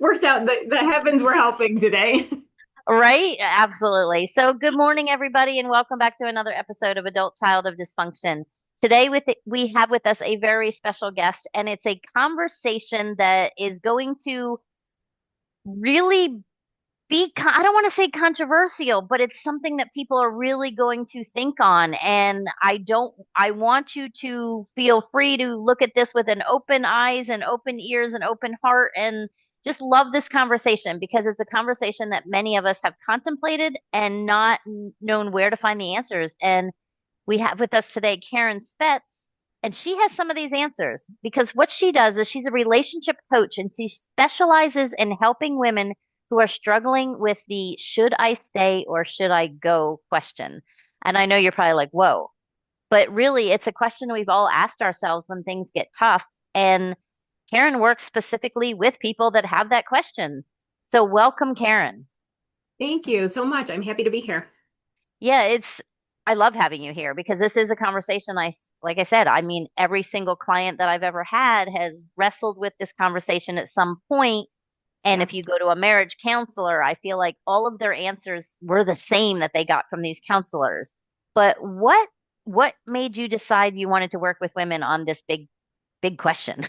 worked out. The heavens were helping today. Right? Absolutely. So, good morning, everybody, and welcome back to another episode of Adult Child of Dysfunction. Today, we have with us a very special guest, and it's a conversation that is going to really I don't want to say controversial, but it's something that people are really going to think on. And I want you to feel free to look at this with an open eyes and open ears and open heart and just love this conversation because it's a conversation that many of us have contemplated and not known where to find the answers. And we have with us today Karyn Spetz, and she has some of these answers because what she does is she's a relationship coach and she specializes in helping women who are struggling with the should I stay or should I go question. And I know you're probably like, whoa, but really it's a question we've all asked ourselves when things get tough. And Karyn works specifically with people that have that question. So welcome, Karyn. Thank you so much. I'm happy to be here. Yeah, I love having you here because this is a conversation like I said, I mean, every single client that I've ever had has wrestled with this conversation at some point. And Yeah. if you go to a marriage counselor, I feel like all of their answers were the same that they got from these counselors. But what made you decide you wanted to work with women on this big question?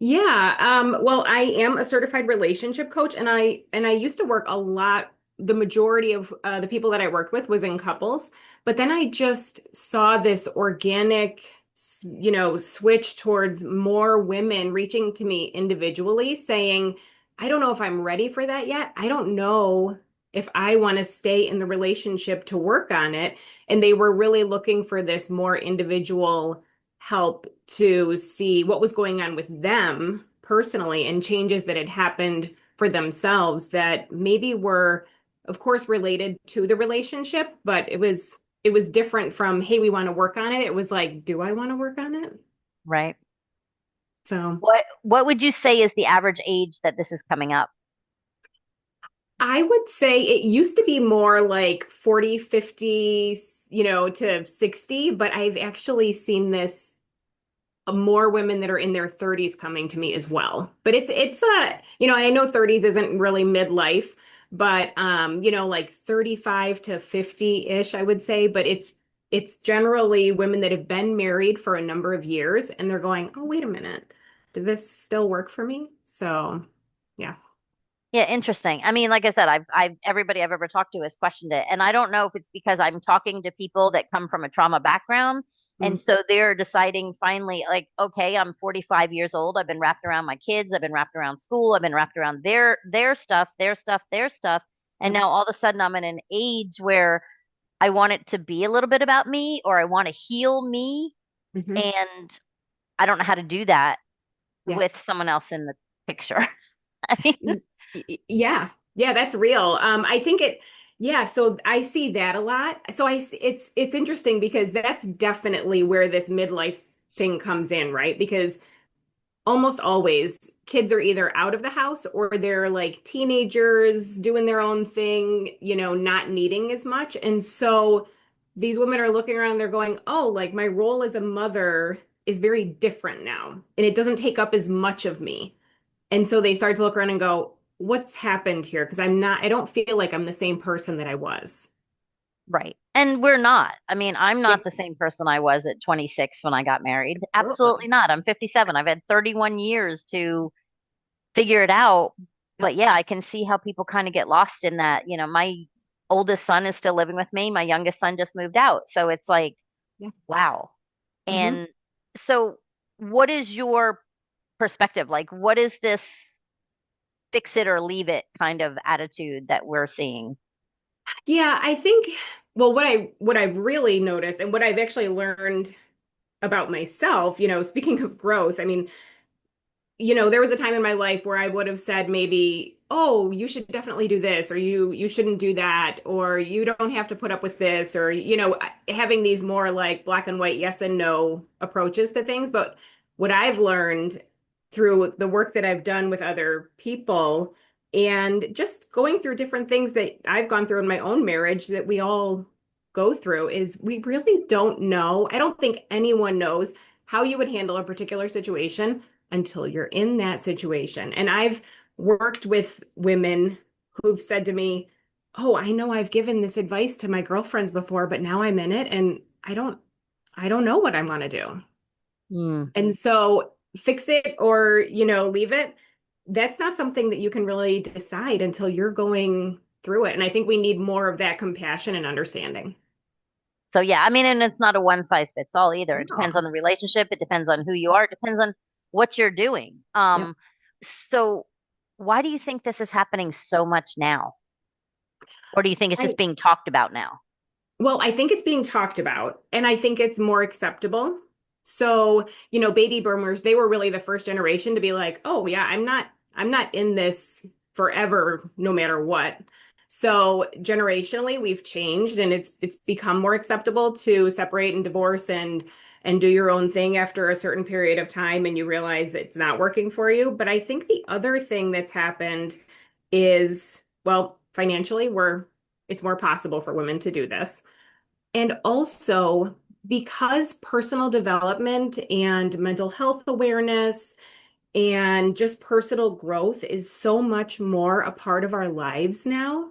Yeah. Well, I am a certified relationship coach and I used to work a lot. The majority of the people that I worked with was in couples, but then I just saw this organic, switch towards more women reaching to me individually saying, I don't know if I'm ready for that yet. I don't know if I want to stay in the relationship to work on it. And they were really looking for this more individual help to see what was going on with them personally and changes that had happened for themselves that maybe were, of course, related to the relationship, but it was different from, hey, we want to work on it. It was like, do I want to work on it? Right. So What would you say is the average age that this is coming up? I would say it used to be more like 40, 50, to 60, but I've actually seen this more women that are in their 30s coming to me as well. But I know 30s isn't really midlife, but like 35 to 50-ish, I would say, but it's generally women that have been married for a number of years and they're going, "Oh, wait a minute. Does this still work for me?" So, yeah. Yeah, interesting. I mean, like I said, everybody I've ever talked to has questioned it, and I don't know if it's because I'm talking to people that come from a trauma background, and Mm. so they're deciding finally, like, okay, I'm 45 years old. I've been wrapped around my kids. I've been wrapped around school. I've been wrapped around their stuff, their stuff, their stuff, and Yep. now all of a sudden I'm in an age where I want it to be a little bit about me, or I want to heal me, Hmm. and I don't know how to do that Yeah. with someone else in the picture. I mean, Yeah. Yeah, that's real. I think yeah, so I see that a lot. So it's interesting because that's definitely where this midlife thing comes in, right? Because almost always kids are either out of the house or they're like teenagers doing their own thing, not needing as much. And so these women are looking around, they're going, "Oh, like my role as a mother is very different now, and it doesn't take up as much of me." And so they start to look around and go, "What's happened here? Because I don't feel like I'm the same person that I was." right. And we're not. I mean, I'm Yeah. not the same person I was at 26 when I got married. Absolutely. Absolutely not. I'm 57. I've had 31 years to figure it out. Yep. But yeah, I can see how people kind of get lost in that. You know, my oldest son is still living with me. My youngest son just moved out. So it's like, Yeah. wow. Hmm. And so what is your perspective? Like, what is this fix it or leave it kind of attitude that we're seeing? Yeah, I think, well, what I've really noticed and what I've actually learned about myself, speaking of growth, I mean, there was a time in my life where I would have said maybe, "Oh, you should definitely do this," or you shouldn't do that, or you don't have to put up with this, or having these more like black and white yes and no approaches to things. But what I've learned through the work that I've done with other people and just going through different things that I've gone through in my own marriage that we all go through is we really don't know. I don't think anyone knows how you would handle a particular situation until you're in that situation. And I've worked with women who've said to me, "Oh, I know I've given this advice to my girlfriends before, but now I'm in it and I don't know what I want to do." Mm. And so fix it or, leave it. That's not something that you can really decide until you're going through it. And I think we need more of that compassion and understanding. So yeah, I mean, and it's not a one size fits all either. It depends on No. the relationship. It depends on who you are. It depends on what you're doing. Yep. So why do you think this is happening so much now? Or do you think it's just I, being talked about now? well, I think it's being talked about and I think it's more acceptable. So, baby boomers, they were really the first generation to be like, "Oh yeah, I'm not in this forever no matter what." So, generationally, we've changed and it's become more acceptable to separate and divorce and do your own thing after a certain period of time and you realize it's not working for you. But I think the other thing that's happened is, well, financially, it's more possible for women to do this. And also, because personal development and mental health awareness and just personal growth is so much more a part of our lives now,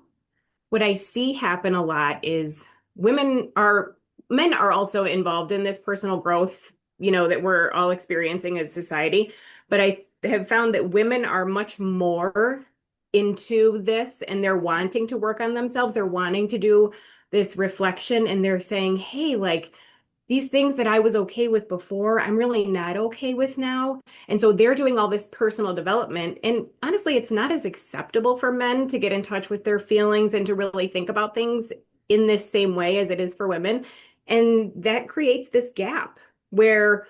what I see happen a lot is women are, men are also involved in this personal growth, that we're all experiencing as society. But I have found that women are much more into this and they're wanting to work on themselves. They're wanting to do this reflection and they're saying, "Hey, like, these things that I was okay with before, I'm really not okay with now." And so they're doing all this personal development. And honestly, it's not as acceptable for men to get in touch with their feelings and to really think about things in this same way as it is for women. And that creates this gap where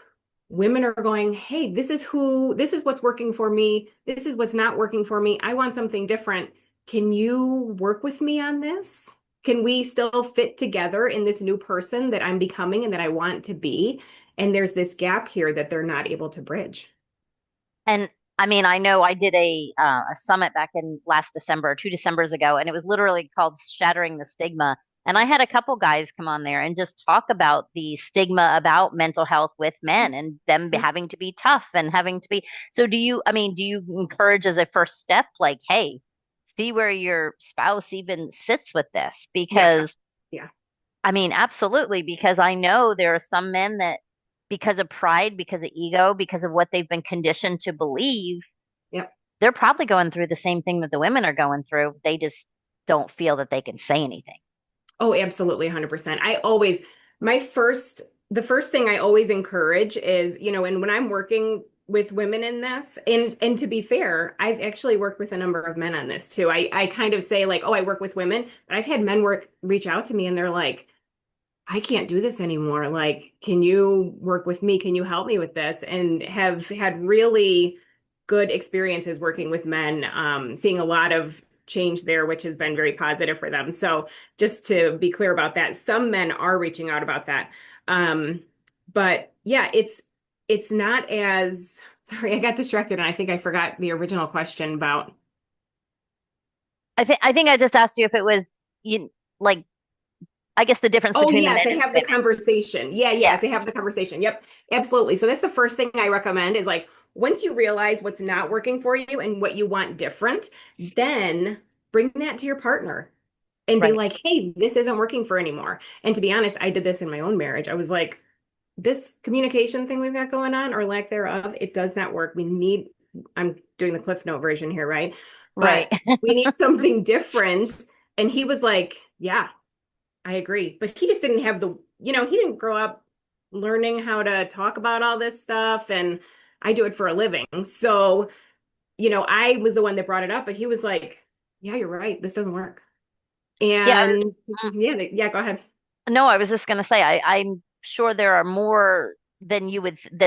women are going, "Hey, this is what's working for me. This is what's not working for me. I want something different. Can you work with me on this? Can we still fit together in this new person that I'm becoming and that I want to be?" And there's this gap here that they're not able to bridge. And I mean, I know I did a summit back in last December, 2 Decembers ago, and it was literally called Shattering the Stigma. And I had a couple guys come on there and just talk about the stigma about mental health with men and them Yeah. having to be tough and having to be. So I mean, do you encourage as a first step, like, hey, see where your spouse even sits with this? Yes. Because Yeah. I mean, absolutely, because I know there are some men that, because of pride, because of ego, because of what they've been conditioned to believe, Yep. they're probably going through the same thing that the women are going through. They just don't feel that they can say anything. Oh, absolutely, 100%. The first thing I always encourage is, and when I'm working with women in this, and to be fair, I've actually worked with a number of men on this too. I kind of say like, "Oh, I work with women," but I've had men reach out to me and they're like, "I can't do this anymore. Like, can you work with me? Can you help me with this?" And have had really good experiences working with men, seeing a lot of change there, which has been very positive for them. So just to be clear about that, some men are reaching out about that. Um, but yeah, it's not as sorry, I got distracted and I think I forgot the original question about. I think I just asked you if it was you like I guess the difference Oh between the yeah, men to and the have the women. conversation. Yeah, Yeah, to have the conversation. Yep, absolutely. So that's the first thing I recommend is like once you realize what's not working for you and what you want different, then bring that to your partner and be right. like, "Hey, this isn't working for anymore." And to be honest, I did this in my own marriage. I was like, "This communication thing we've got going on or lack thereof, it does not work. I'm doing the Cliff Note version here, right? Right. But we need something different." And he was like, "Yeah, I agree." But he just didn't have he didn't grow up learning how to talk about all this stuff. And I do it for a living. So, I was the one that brought it up, but he was like, "Yeah, you're right. This doesn't work." Yeah. And yeah, yeah, go ahead. No, I was just going to say, I'm sure there are more than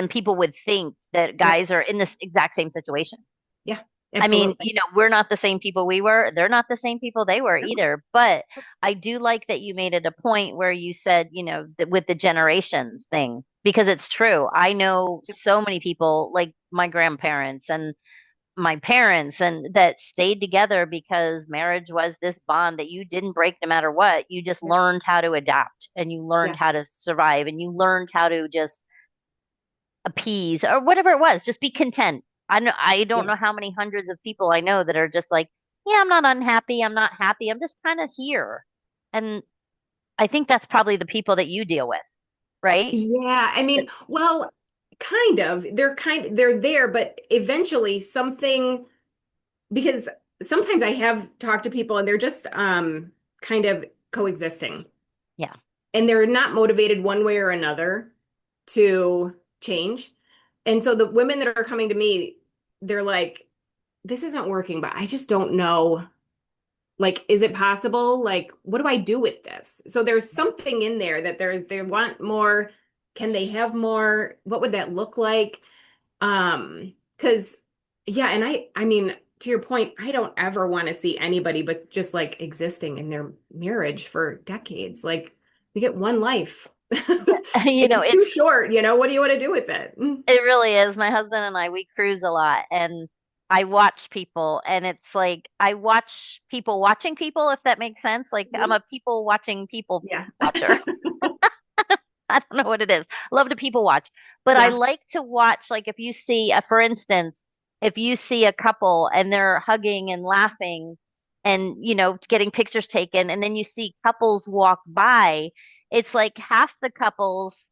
people would think that Yep. guys are in this exact same situation. Yeah, I mean, absolutely. we're not the same people we were. They're not the same people they were either. But I do like that you made it a point where you said, that with the generations thing, because it's true. I know Yep. so many people, like my grandparents and my parents, and that stayed together because marriage was this bond that you didn't break no matter what. You just Yep. learned how to adapt and you learned Yeah. how to survive and you learned how to just appease or whatever it was, just be content. I don't Yeah. know how many hundreds of people I know that are just like, yeah, I'm not unhappy, I'm not happy, I'm just kind of here. And I think that's probably the people that you deal with, right? Yeah, I That- mean, well, kind of. They're there, but eventually something because sometimes I have talked to people and they're just kind of coexisting Yeah. and they're not motivated one way or another to change. And so the women that are coming to me, they're like, this isn't working, but I just don't know. Like, is it possible? Like, what do I do with this? So there's something in there that they want more. Can they have more? What would that look like? Because yeah, and I mean, to your point, I don't ever want to see anybody but just like existing in their marriage for decades. Like we get one life. You And know, it's too short, what do you want to do with it? it really is. My husband and I, we cruise a lot, and I watch people, and it's like I watch people watching people, if that makes sense. Like I'm Mhm. a people watching people Yeah. watcher. I don't know what it is. Love to people watch, but I Yeah. like to watch, like if you see, for instance, if you see a couple and they're hugging and laughing and, getting pictures taken, and then you see couples walk by, it's like half the couples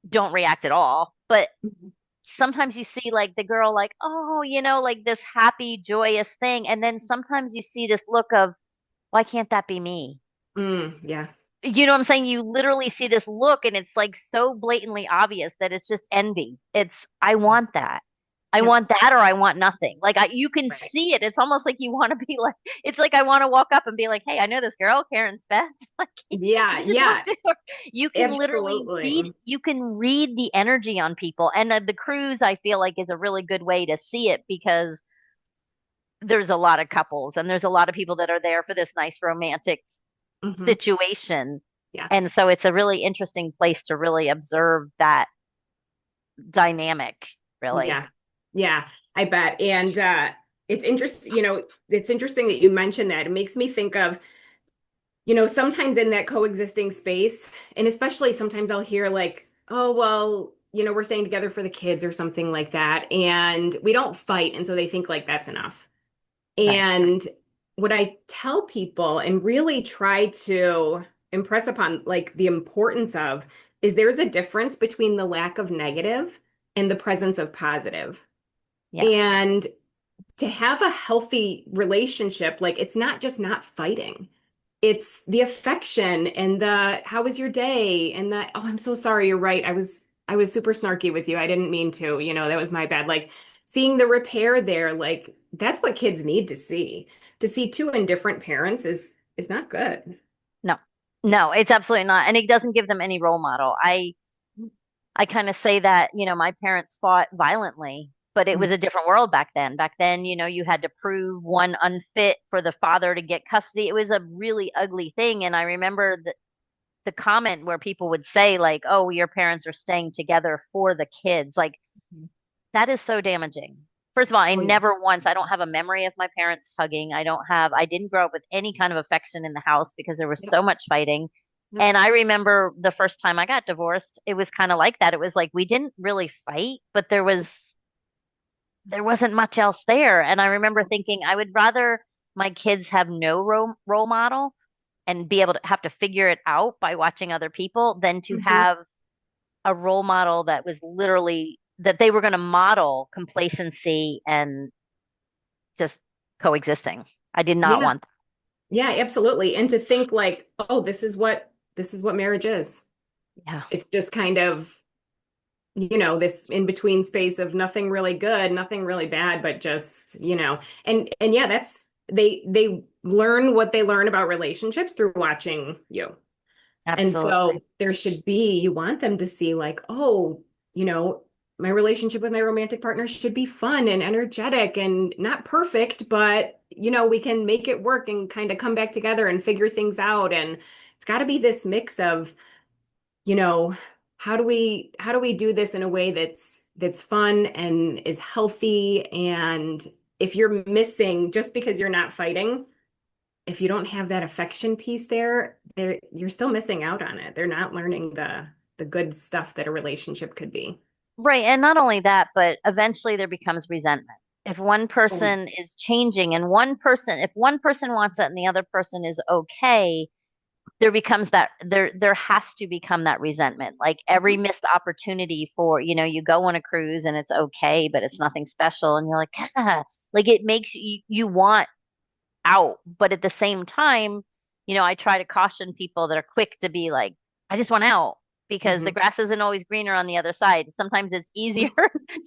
don't react at all, but Mhm. sometimes you see like the girl like, oh, like this happy, joyous thing. And then sometimes you see this look of, why can't that be me? Yeah. You know what I'm saying? You literally see this look and it's like so blatantly obvious that it's just envy. I want that. I Yep. want that or I want nothing. Like you can Right. see it. It's almost like you want to be like, it's like I want to walk up and be like, hey, I know this girl, Karen Spence. Like Yeah. you should talk Yeah. to her. You can literally Absolutely. you can read the energy on people. And the cruise, I feel like, is a really good way to see it because there's a lot of couples and there's a lot of people that are there for this nice romantic Hmm. situation. Yeah. And so it's a really interesting place to really observe that dynamic, really. Yeah. Yeah. I bet. And it's interesting that you mentioned that. It makes me think of, sometimes in that coexisting space, and especially sometimes I'll hear like, oh, well, we're staying together for the kids or something like that. And we don't fight. And so they think like that's enough. Right. And what I tell people and really try to impress upon like the importance of is there's a difference between the lack of negative and the presence of positive. Yes. And to have a healthy relationship, like it's not just not fighting. It's the affection and the how was your day and the oh I'm so sorry you're right. I was super snarky with you. I didn't mean to, that was my bad. Like seeing the repair there, like that's what kids need to see. To see two indifferent parents is not good. No. No, it's absolutely not. And it doesn't give them any role model. I kind of say that, my parents fought violently, but it was Mhm. a different world back then. Back then, you had to prove one unfit for the father to get custody. It was a really ugly thing. And I remember the comment where people would say, like, oh, your parents are staying together for the kids. Like, that is so damaging. First of all, Oh yeah. I don't have a memory of my parents hugging. I didn't grow up with any kind of affection in the house because there was Yep. so much fighting. Yep. And I remember the first time I got divorced, it was kind of like that. It was like we didn't really fight, but there wasn't much else there. And I remember thinking I would rather my kids have no role model and be able to have to figure it out by watching other people than to Hmm. have a role model that was literally that they were going to model complacency and just coexisting. I did not Yeah. want Yeah, absolutely. And to think like, oh, this is what marriage is. that. Yeah, It's just kind of this in between space of nothing really good, nothing really bad, but just, and yeah, they learn what they learn about relationships through watching you. And absolutely. so there should be, you want them to see like, oh, you know, my relationship with my romantic partner should be fun and energetic and not perfect, but we can make it work and kind of come back together and figure things out. And it's got to be this mix of you know, how do we do this in a way that's fun and is healthy? And if you're missing just because you're not fighting, if you don't have that affection piece there, you're still missing out on it. They're not learning the good stuff that a relationship could be. Right. And not only that, but eventually there becomes resentment. If one Oh, person is changing and if one person wants it and the other person is okay, there has to become that resentment. Like every mhm. missed opportunity for, you go on a cruise and it's okay, but it's nothing special. And you're like, ah, like it makes you want out. But at the same time, I try to caution people that are quick to be like, I just want out because the Mhm. grass isn't always greener on the other side. Sometimes it's easier.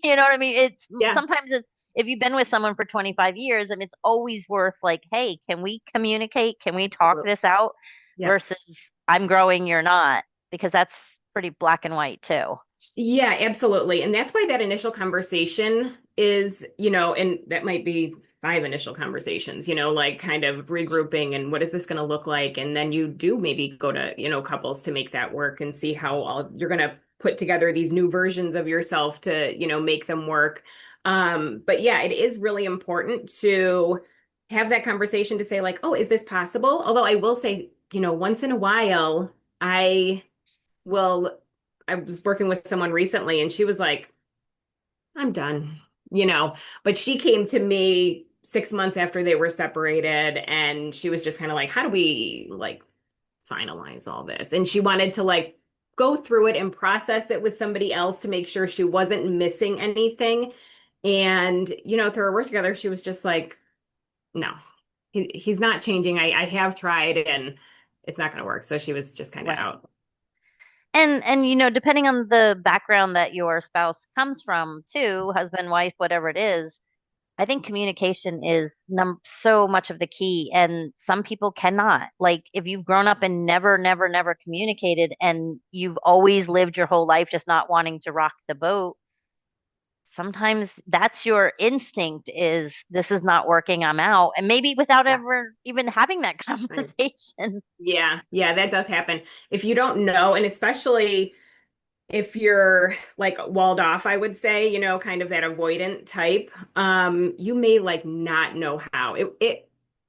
You know what I mean? Yeah, Sometimes it's, if you've been with someone for 25 years and it's always worth like, hey, can we communicate? Can we talk absolutely. this out? Yeah. Versus I'm growing, you're not, because that's pretty black and white too. Yeah, absolutely. And that's why that initial conversation is, and that might be five initial conversations, like kind of regrouping and what is this going to look like? And then you do maybe go to, couples to make that work and see how all you're going to put together these new versions of yourself to, make them work. But yeah, it is really important to have that conversation to say like, oh, is this possible? Although I will say, once in a while, I will I was working with someone recently and she was like, I'm done, but she came to me 6 months after they were separated and she was just kind of like, how do we like finalize all this? And she wanted to like go through it and process it with somebody else to make sure she wasn't missing anything. And, through our work together, she was just like, no, he's not changing. I have tried and it's not going to work. So she was just kind of Right. out. And depending on the background that your spouse comes from, too, husband, wife, whatever it is, I think communication is so much of the key, and some people cannot. Like, if you've grown up and never, never, never communicated, and you've always lived your whole life just not wanting to rock the boat, sometimes that's your instinct is this is not working, I'm out. And maybe without Yeah. ever even having that conversation. Yeah, yeah, that does happen. If you don't know, and especially if you're like walled off, I would say, kind of that avoidant type, you may like not know how.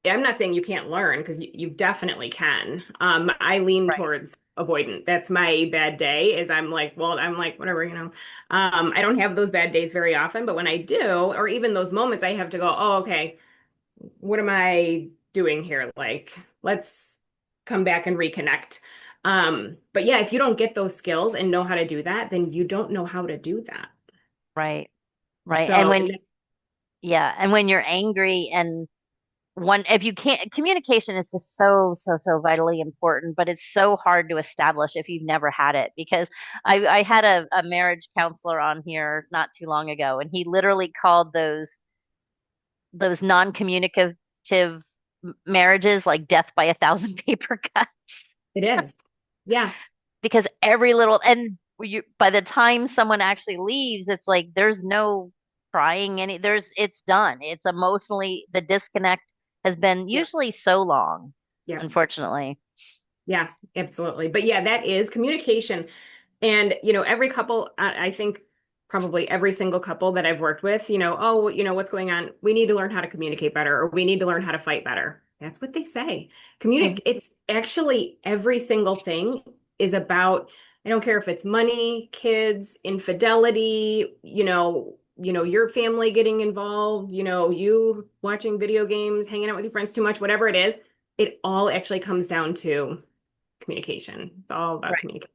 I'm not saying you can't learn because you definitely can. I lean Right. towards avoidant. That's my bad day is I'm like, well, I'm like, whatever, I don't have those bad days very often, but when I do, or even those moments, I have to go, oh, okay, what am I doing here? Like, let's come back and reconnect. But yeah, if you don't get those skills and know how to do that, then you don't know how to do that. Right. Right. And So, when, yeah, and when you're angry and one, if you can't, communication is just so, so, so vitally important, but it's so hard to establish if you've never had it. Because I had a marriage counselor on here not too long ago, and he literally called those non-communicative marriages like death by a thousand paper cuts. it is. Yeah. Because every little, and by the time someone actually leaves, it's like there's no crying it's done. It's emotionally, the disconnect has been Yeah. usually so long, Yeah. unfortunately. Yeah. Absolutely. But yeah, that is communication. And, every couple, I think probably every single couple that I've worked with, oh, what's going on? We need to learn how to communicate better, or we need to learn how to fight better. That's what they say. Mhm. It's actually every single thing is about, I don't care if it's money, kids, infidelity, your family getting involved, you watching video games, hanging out with your friends too much, whatever it is, it all actually comes down to communication. It's all about Right. communication.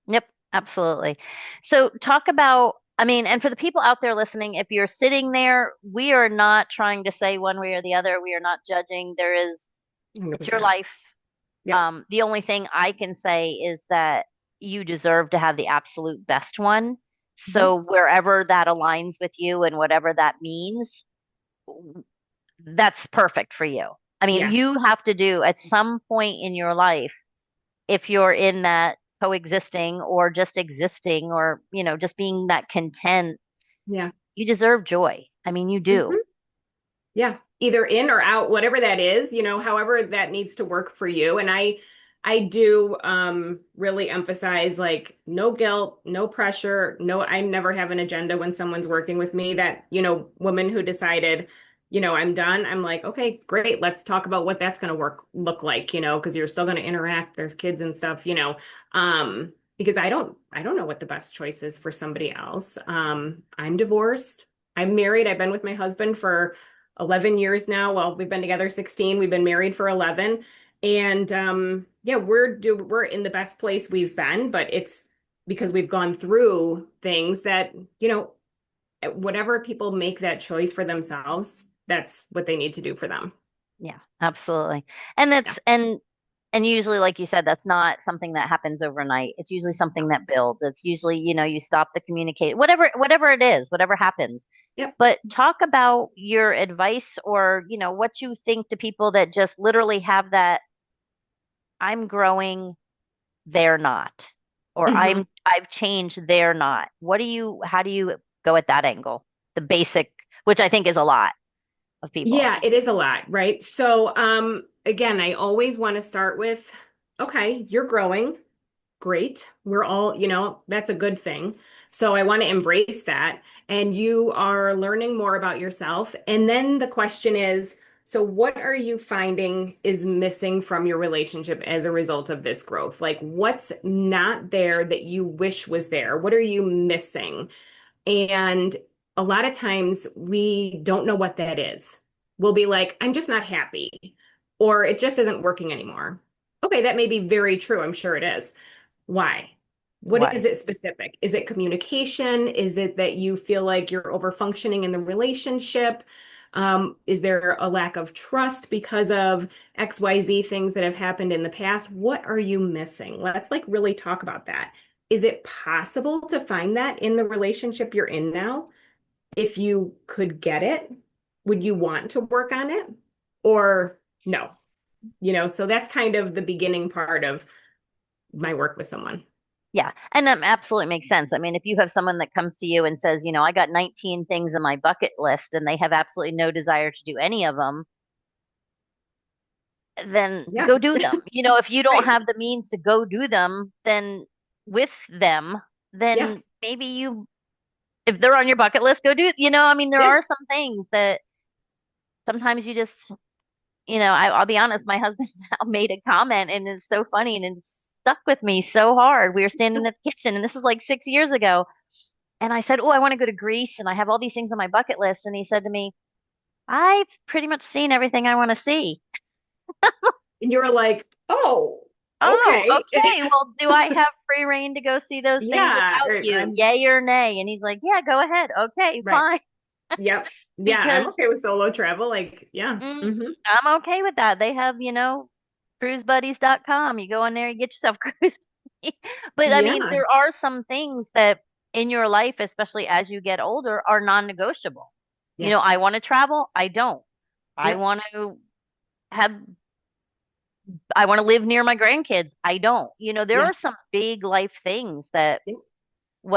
Yep, absolutely. So talk about, I mean, and for the people out there listening, if you're sitting there, we are not trying to say one way or the other. We are not judging. It's your 100%. life. Yep. The only thing I can say is that you deserve to have the absolute best one. Mhm. So wherever that aligns with you and whatever that means, that's perfect for you. I mean, Yeah. you have to do at some point in your life, if you're in that coexisting or just existing or, just being that content, Yeah. you deserve joy. I mean, you do. Mhm. Yeah, either in or out, whatever that is, however that needs to work for you. And I do really emphasize like no guilt, no pressure, no, I never have an agenda when someone's working with me that, woman who decided, I'm done. I'm like, okay, great. Let's talk about what that's going to look like, because you're still going to interact. There's kids and stuff. because I don't know what the best choice is for somebody else. I'm divorced. I'm married. I've been with my husband for 11 years now. Well, we've been together 16. We've been married for 11. And yeah, we're in the best place we've been, but it's because we've gone through things that, whatever people make that choice for themselves, that's what they need to do for them. Yeah, absolutely. And Yeah. and usually, like you said, that's not something that happens overnight. It's usually something that builds. It's usually, you stop the communicate, whatever it is, whatever happens. Yep. But talk about your advice or, what you think to people that just literally have that I'm growing, they're not. Or Mhm. I've changed, they're not. How do you go at that angle? The basic, which I think is a lot of people. Yeah, it is a lot, right? So, again, I always want to start with, okay, you're growing. Great. We're all, that's a good thing. So I want to embrace that. And you are learning more about yourself. And then the question is, so what are you finding is missing from your relationship as a result of this growth? Like, what's not there that you wish was there? What are you missing? And a lot of times we don't know what that is. We'll be like, I'm just not happy, or it just isn't working anymore. Okay, that may be very true. I'm sure it is. Why? What is Why? it specific? Is it communication? Is it that you feel like you're over functioning in the relationship? Is there a lack of trust because of XYZ things that have happened in the past? What are you missing? Let's like really talk about that. Is it possible to find that in the relationship you're in now? If you could get it, would you want to work on it? Or no? So that's kind of the beginning part of my work with someone. Yeah, and that absolutely makes sense. I mean, if you have someone that comes to you and says, I got 19 things on my bucket list and they have absolutely no desire to do any of them, then Yeah. go do them. If you don't Right. have the means to go do them, then with them, Yeah. then if they're on your bucket list, go do, I mean, there Yeah. are some things that sometimes you just, I'll be honest, my husband now made a comment and it's so funny and it's stuck with me so hard. We were standing at the kitchen and this is like 6 years ago. And I said, "Oh, I want to go to Greece and I have all these things on my bucket list." And he said to me, "I've pretty much seen everything I want to see." And you were like, oh, Oh, okay. okay. Well, do I have free reign to go see those things Yeah. without you? I'm Yay or nay? And he's like, "Yeah, go ahead. Okay, right. fine." Yep. Yeah. I'm Because okay with solo travel. Like, yeah. I'm okay with that. They have, cruisebuddies.com. You go in there, you get yourself a cruise buddy. But I mean, Yeah. there are some things that in your life, especially as you get older, are non-negotiable. Yeah. I want to travel. I don't. I Yep. want to have, I want to live near my grandkids. I don't. There Yeah. are some big life things that Yep.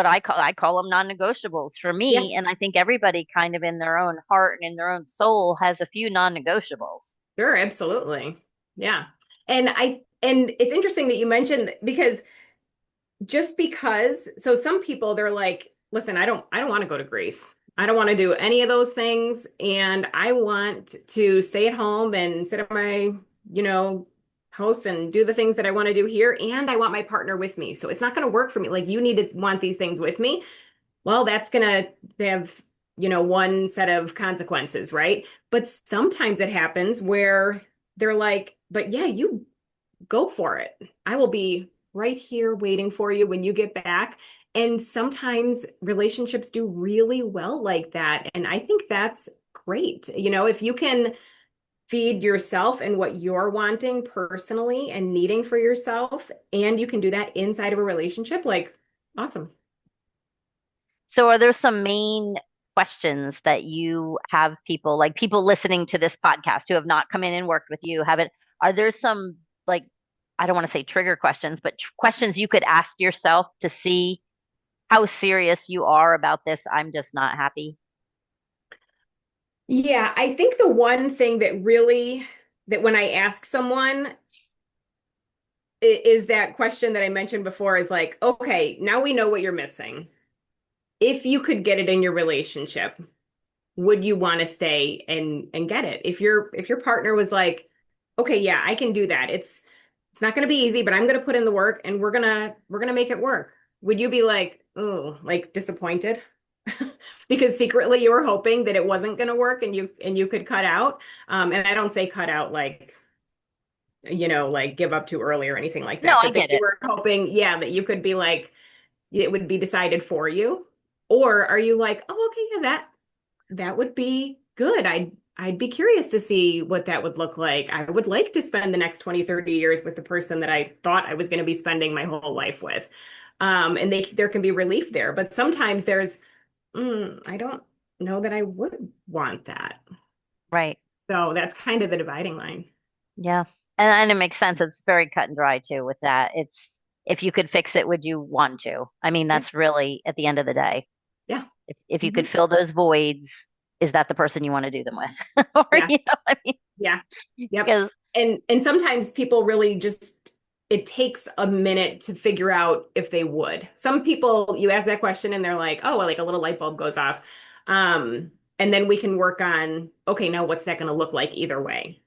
I call them non-negotiables for Yeah. me. And I think everybody kind of in their own heart and in their own soul has a few non-negotiables. Sure. Absolutely. Yeah. And it's interesting that you mentioned because just because, so some people they're like, listen, I don't want to go to Greece. I don't want to do any of those things. And I want to stay at home and sit at my, you know, house and do the things that I want to do here. And I want my partner with me. So it's not going to work for me. Like you need to want these things with me. Well, that's going to have, one set of consequences, right? But sometimes it happens where they're like, but yeah, you go for it. I will be right here waiting for you when you get back. And sometimes relationships do really well like that. And I think that's great. If you can feed yourself and what you're wanting personally and needing for yourself, and you can do that inside of a relationship, like, awesome. So are there some main questions that you have people, like people listening to this podcast who have not come in and worked with you, haven't, are there some like, I don't want to say trigger questions, but questions you could ask yourself to see how serious you are about this? I'm just not happy. Yeah, I think the one thing that when I ask someone is that question that I mentioned before is like, okay, now we know what you're missing. If you could get it in your relationship, would you want to stay and get it? If your partner was like, okay, yeah, I can do that. It's it's not going to be easy, but I'm going to put in the work and we're going to make it work. Would you be like, oh, like disappointed? Because secretly you were hoping that it wasn't going to work and you could cut out. And I don't say cut out like, like give up too early or anything like No, that, I but that get you it. were hoping, yeah, that you could be like, it would be decided for you. Or are you like, oh, okay, yeah, that would be good. I'd be curious to see what that would look like. I would like to spend the next 20, 30 years with the person that I thought I was going to be spending my whole life with. And there can be relief there, but sometimes I don't know that I would want that. Right. So that's kind of the dividing line. Yeah. And it makes sense. It's very cut and dry too with that. It's if you could fix it, would you want to? I mean, Yeah. that's really at the end of the day. Yeah. If you could Hmm. fill those voids, is that the person you want to do them with? Or Yeah. I mean, Yeah. Yep. because And sometimes people really just it takes a minute to figure out if they would. Some people you ask that question and they're like, "Oh, well, like a little light bulb goes off." And then we can work on, okay, now what's that going to look like either way?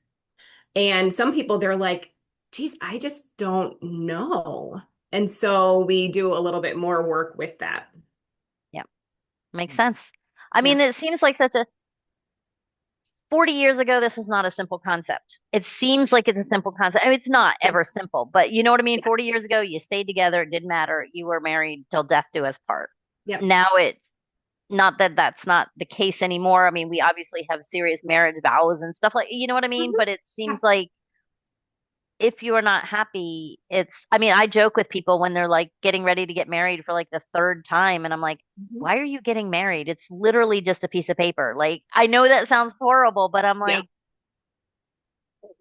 And some people they're like, "Geez, I just don't know." And so we do a little bit more work with that. yeah, makes sense. I Yeah. mean, it seems like such a 40 years ago, this was not a simple concept. It seems like it's a simple concept. I mean, it's not Yeah. ever simple, but you know what I mean? Yeah. 40 years ago, you stayed together, it didn't matter. You were married till death do us part. Yep. Now it's not that that's not the case anymore. I mean, we obviously have serious marriage vows and stuff like, you know what I mean? Mhm. But it Yeah. seems like if you are not happy, I mean, I joke with people when they're like getting ready to get married for like the third time. And I'm like, Mhm. why are you getting married? It's literally just a piece of paper. Like, I know that sounds horrible, but I'm Yeah. like,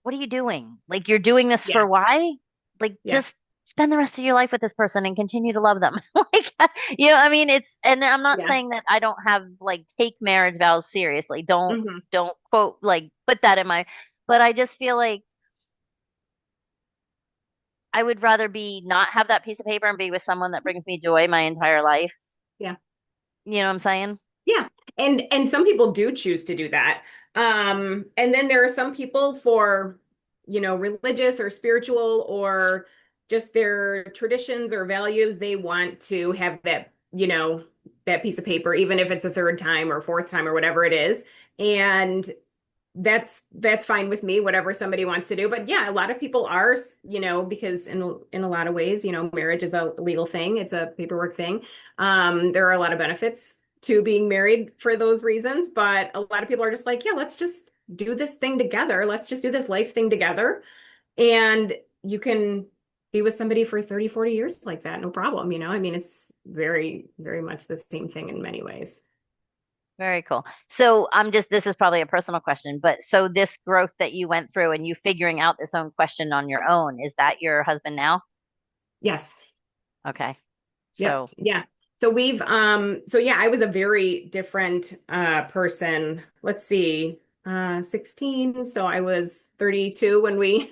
what are you doing? Like, you're doing this for Yeah. why? Like, Yeah. just spend the rest of your life with this person and continue to love them. Like, I mean, and I'm not Yeah. saying that I don't have like take marriage vows seriously. Hmm. Don't quote like put that in my, but I just feel like I would rather be not have that piece of paper and be with someone that brings me joy my entire life. Yeah. You know what I'm saying? Yeah. And some people do choose to do that. And then there are some people for, religious or spiritual or just their traditions or values, they want to have that piece of paper, even if it's a third time or fourth time or whatever it is. And that's fine with me, whatever somebody wants to do. But yeah, a lot of people are, because in a lot of ways, marriage is a legal thing, it's a paperwork thing. There are a lot of benefits to being married for those reasons, but a lot of people are just like, yeah, let's just do this thing together. Let's just do this life thing together. And you can be with somebody for 30, 40 years like that, no problem, I mean, it's very, very much the same thing in many ways. Very cool. So this is probably a personal question, but so this growth that you went through and you figuring out this own question on your own, is that your husband now? Yes. Okay. Yep. So, Yeah. So yeah, I was a very different person. Let's see. 16, so I was 32 when we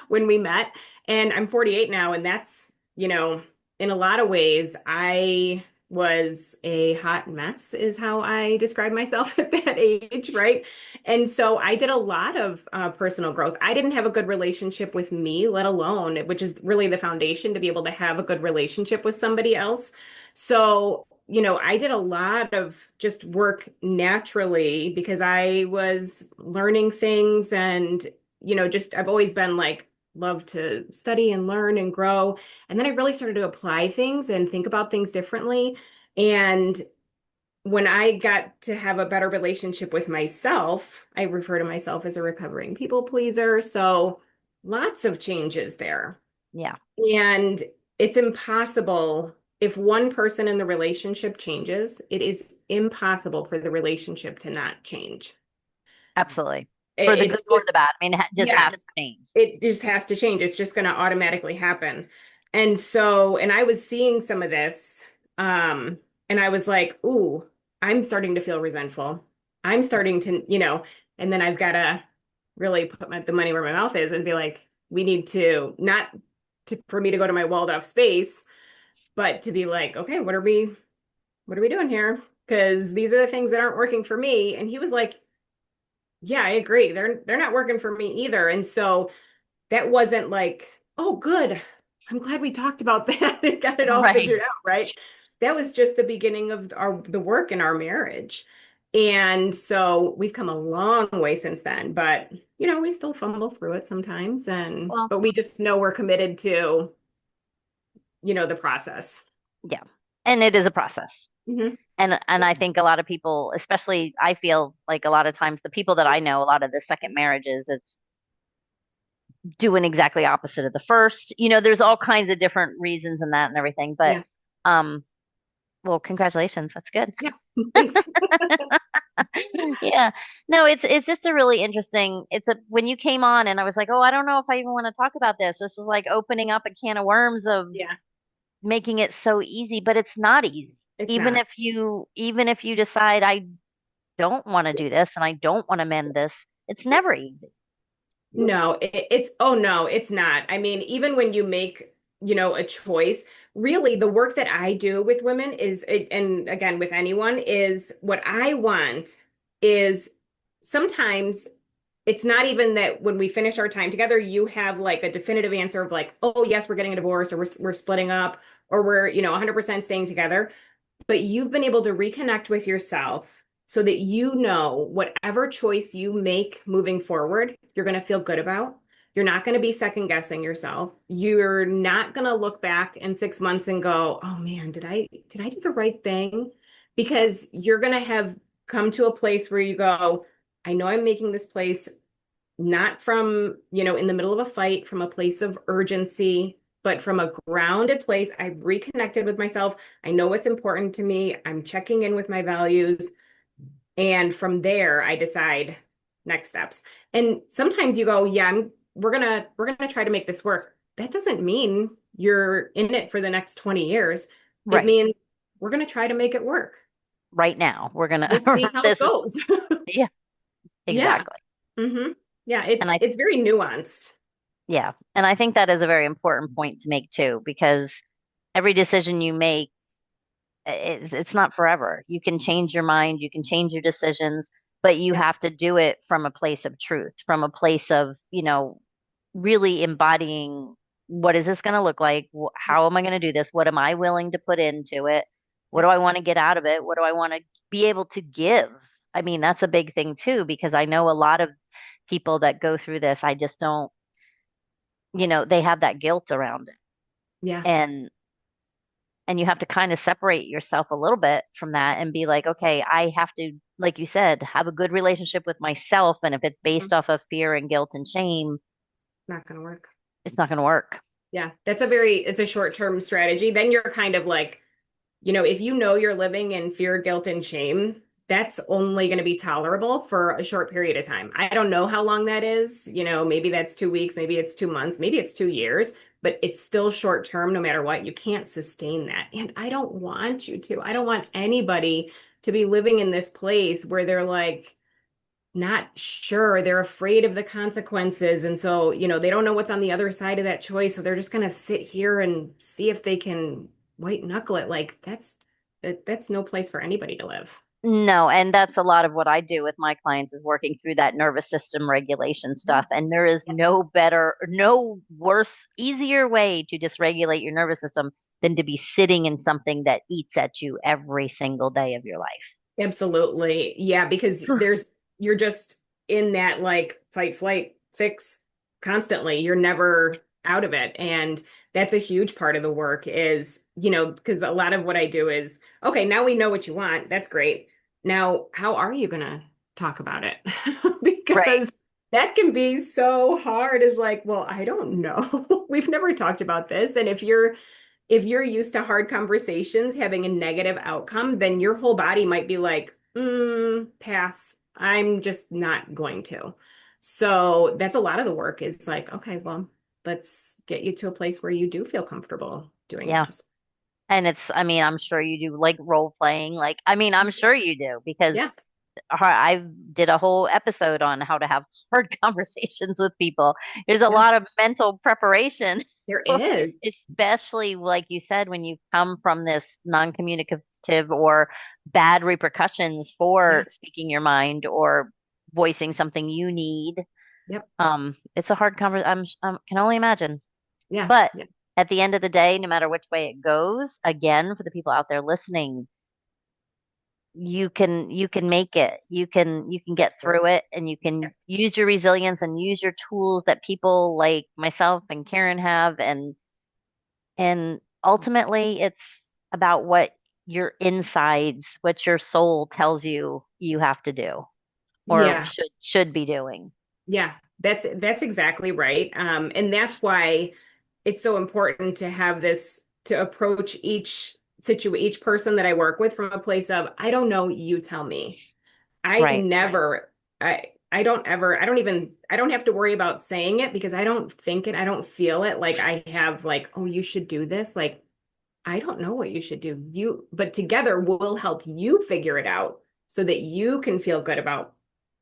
when we met, and I'm 48 now, and that's, in a lot of ways I was a hot mess is how I describe myself at that age, right? And so I did a lot of personal growth. I didn't have a good relationship with me, let alone, which is really the foundation to be able to have a good relationship with somebody else. So, I did a lot of just work naturally because I was learning things and, just I've always been like, love to study and learn and grow. And then I really started to apply things and think about things differently. And when I got to have a better relationship with myself, I refer to myself as a recovering people pleaser. So lots of changes there. yeah, And it's impossible if one person in the relationship changes, it is impossible for the relationship to not change. absolutely. For the good It's or just, the bad. I mean, it just yeah, has to change. it just has to change. It's just going to automatically happen. And I was seeing some of this, and I was like, ooh, I'm starting to feel resentful. I'm starting to, and then I've got to really put the money where my mouth is and be like, we need to not for me to go to my walled off space, but to be like, okay, what are we doing here? Because these are the things that aren't working for me. And he was like, yeah, I agree. They're not working for me either. And so that wasn't like, Oh, good. I'm glad we talked about that and got it all Right. figured out, right? That was just the beginning of the work in our marriage. And so we've come a long way since then, but we still fumble through it sometimes Well, but we just know we're committed to, the process. yeah. And it is a process. Hmm. And I think a lot of people, especially I feel like a lot of times the people that I know, a lot of the second marriages, it's doing exactly opposite of the first. There's all kinds of different reasons and that and everything. But Yeah. um, well, congratulations. That's good. Yeah. Thanks. Yeah. No, it's just a really interesting. It's a when you came on and I was like, "Oh, I don't know if I even want to talk about this." This is like opening up a can of worms of Yeah. making it so easy, but it's not easy. It's Even not. if you decide I don't want to do this and I don't want to mend this, it's never easy. No, oh no, it's not. I mean, even when you make, a choice, really the work that I do with women and again, with anyone is what I want is sometimes it's not even that when we finish our time together, you have like a definitive answer of like, oh, yes, we're getting a divorce or we're splitting up or we're, 100% staying together, but you've been able to reconnect with yourself so that whatever choice you make moving forward, you're going to feel good about. You're not going to be second guessing yourself. You're not going to look back in 6 months and go, "Oh man, did I do the right thing?" Because you're going to have come to a place where you go, "I know I'm making this place not from, in the middle of a fight, from a place of urgency, but from a grounded place. I've reconnected with myself. I know what's important to me. I'm checking in with my values. And from there, I decide next steps." And sometimes you go, "Yeah, we're gonna try to make this work." That doesn't mean you're in it for the next 20 years. It Right. means we're gonna try to make it work. Right now, we're We'll gonna see how it this is goes. yeah, Yeah. exactly. Hmm. Yeah, And it's very nuanced. yeah, and I think that is a very important point to make too, because every decision you make, it's not forever. You can change your mind, you can change your decisions, but you Yeah. have to do it from a place of truth, from a place of, really embodying what is this going to look like? How am I going to do this? What am I willing to put into it? What do Yep. I want to get out of it? What do I want to be able to give? I mean, that's a big thing too, because I know a lot of people that go through this, I just don't, they have that guilt around it. Yeah. And you have to kind of separate yourself a little bit from that and be like, okay, I have to, like you said, have a good relationship with myself. And if it's Mhm. based off of fear and guilt and shame, Not gonna work. it's not going to work. Yeah, it's a short-term strategy. Then you're kind of like, if you're living in fear, guilt, and shame, that's only going to be tolerable for a short period of time. I don't know how long that is. Maybe that's 2 weeks, maybe it's 2 months, maybe it's 2 years, but it's still short term no matter what. You can't sustain that. And I don't want you to. I don't want anybody to be living in this place where they're like, not sure. They're afraid of the consequences. And so, they don't know what's on the other side of that choice. So they're just going to sit here and see if they can white knuckle it. Like that's no place for anybody to live. No, and that's a lot of what I do with my clients is working through that nervous system regulation stuff. And there is Yep. no better, no worse, easier way to dysregulate your nervous system than to be sitting in something that eats at you every single day of your life. Absolutely. Yeah, because you're just in that like fight, flight, fix constantly. You're never out of it. And that's a huge part of the work is, because a lot of what I do is, okay, now we know what you want. That's great. Now, how are you going to talk about it? Right. Because that can be so hard is like, well, I don't know. We've never talked about this. And if you're used to hard conversations having a negative outcome, then your whole body might be like, pass. I'm just not going to. So that's a lot of the work is like, okay, well, let's get you to a place where you do feel comfortable doing Yeah. this. And I mean, I'm sure you do like role playing. I'm sure you do because Yeah, I did a whole episode on how to have hard conversations with people. There's a yeah, lot of mental preparation, there is. especially like you said, when you come from this non-communicative or bad repercussions Yeah, for speaking your mind or voicing something you need. yep. It's a hard conversation. Can only imagine. Yeah. But Yeah. at the end of the day, no matter which way it goes, again, for the people out there listening, you can make it. You can get through Absolutely. it, and you can use your resilience and use your tools that people like myself and Karyn have, and ultimately it's about what your insides, what your soul tells you you have to do or Yeah. should be doing. Yeah. That's exactly right. And that's why it's so important to have this to approach each person that I work with from a place of I don't know, you tell me. I Right. never I don't ever I don't have to worry about saying it because I don't think it, I don't feel it like I have like, oh, you should do this. Like I don't know what you should do. But together we'll help you figure it out so that you can feel good about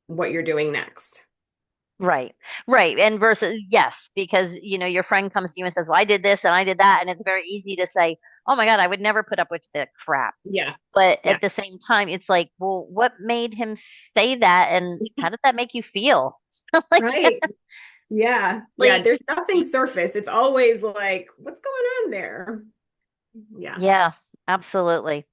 what you're doing next. Right. Right. And versus, yes, because, your friend comes to you and says, well, I did this and I did that. And it's very easy to say, oh my God, I would never put up with the crap. Yeah. But Yeah. at the same time, it's like, well, what made him say that? And how did that make you feel? Like, Right. Yeah. Yeah. like, There's nothing surface. It's always like, what's going on there? Yeah. yeah, absolutely.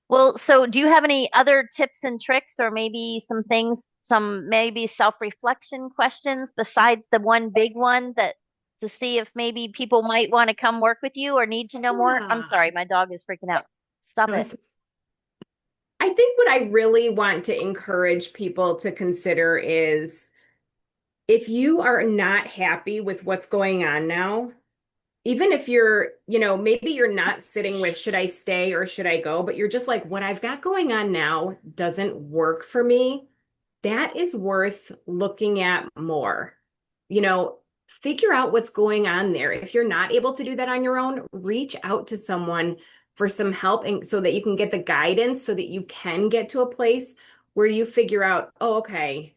Well, so do you have any other tips and tricks or maybe some things, some maybe self-reflection questions besides the one big one that to see if maybe people might want to come work with you or need to know more? I'm Yeah. sorry, my dog is freaking out. Stop No, it. I think what I really want to encourage people to consider is if you are not happy with what's going on now, even if you're, maybe you're not sitting with should I stay or should I go, but you're just like, what I've got going on now doesn't work for me. That is worth looking at more. You know, Figure out what's going on there. If you're not able to do that on your own, reach out to someone for some help and so that you can get the guidance so that you can get to a place where you figure out, oh, okay,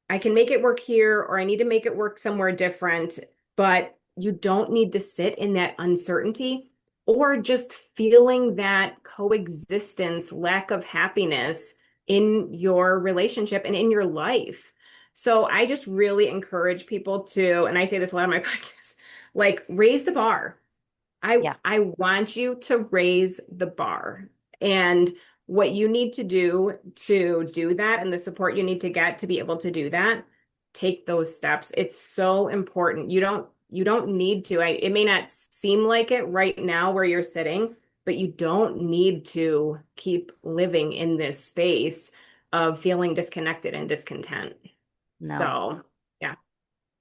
I can make it work here or I need to make it work somewhere different, but you don't need to sit in that uncertainty or just feeling that coexistence, lack of happiness in your relationship and in your life. So I just really encourage people to, and I say this a lot on my podcast, like raise the bar. Yeah, I want you to raise the bar. And what you need to do that and the support you need to get to be able to do that, take those steps. It's so important. You don't need to. It may not seem like it right now where you're sitting, but you don't need to keep living in this space of feeling disconnected and discontent. no. So, yeah.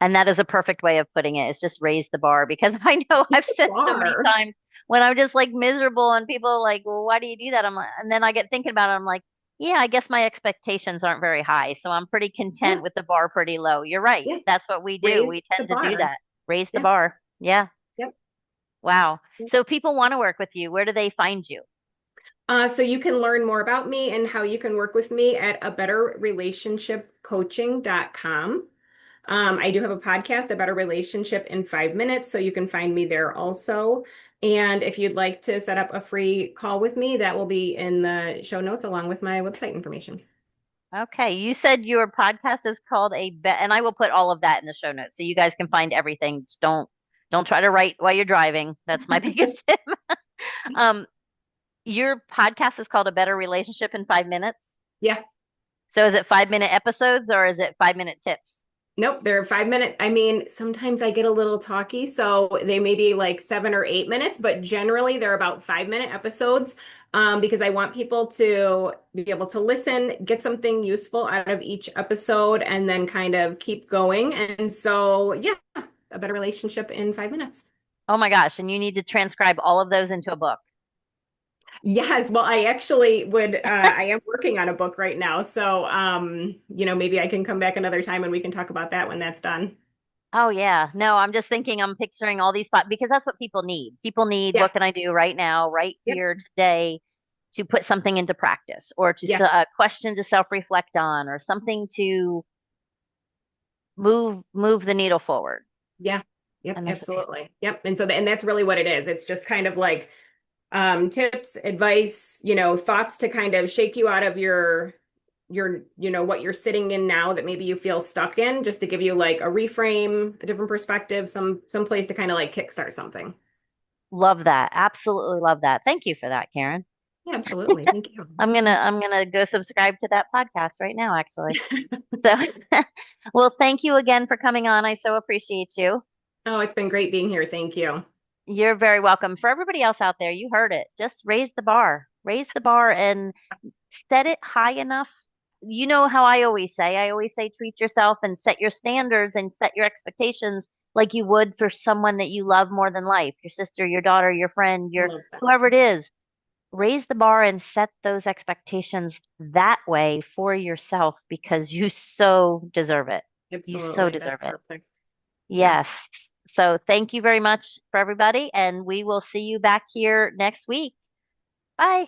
And that is a perfect way of putting it. Is just raise the bar because I know I've said so many Bar. times when I'm just like miserable and people are like, well, why do you do that? I'm like, and then I get thinking about it. I'm like, yeah, I guess my expectations aren't very high. So I'm pretty content Yeah, with the bar pretty low. You're right. yeah. That's what we do. Raise We the tend to do bar. that. Raise the Yeah. bar. Yeah. Yep. Wow. So if people want to work with you, where do they find you? So you can learn more about me and how you can work with me at a betterrelationshipcoaching.com. I do have a podcast, A Better Relationship in 5 Minutes, so you can find me there also. And if you'd like to set up a free call with me, that will be in the show notes along with my website information. Okay. You said your podcast is called and I will put all of that in the show notes so you guys can find everything. Just don't try to write while you're driving. That's my biggest tip. Um, Your podcast is called A Better Relationship in 5 Minutes. Yeah. So is it 5 minute episodes or is it 5 minute tips? Nope, they're 5 minute. I mean, sometimes I get a little talky, so they may be like 7 or 8 minutes, but generally they're about 5 minute episodes because I want people to be able to listen, get something useful out of each episode, and then kind of keep going. And so, yeah, a better relationship in 5 minutes. Oh my gosh. And you need to transcribe all of those into a book. Yes, well, I actually I am working on a book right now. So, maybe I can come back another time and we can talk about that when that's done. Oh yeah. No, I'm just thinking, I'm picturing all these because that's what people need. People need, Yeah. what can I do right now, right Yep. here today to put something into practice or to Yeah. a question to self-reflect on or something to move the needle forward. Yeah. Yep, And that's absolutely. Yep. And that's really what it is. It's just kind of like tips, advice, thoughts to kind of shake you out of your what you're sitting in now that maybe you feel stuck in, just to give you like a reframe, a different perspective, some place to kind of like kickstart something. Love that. Absolutely love that. Thank you for that, Karen. Yeah, absolutely. Thank you. I'm gonna go subscribe to that podcast right now, actually. So, well, thank you again for coming on. I so appreciate you. Oh, it's been great being here. Thank you. You're very welcome. For everybody else out there, you heard it. Just raise the bar. Raise the bar and set it high enough. You know how I always say treat yourself and set your standards and set your expectations like you would for someone that you love more than life, your sister, your daughter, your friend, I your love that. whoever it is. Raise the bar and set those expectations that way for yourself because you so deserve it. You so Absolutely. That's deserve it. perfect. Yeah. Yes. So thank you very much for everybody, and we will see you back here next week. Bye.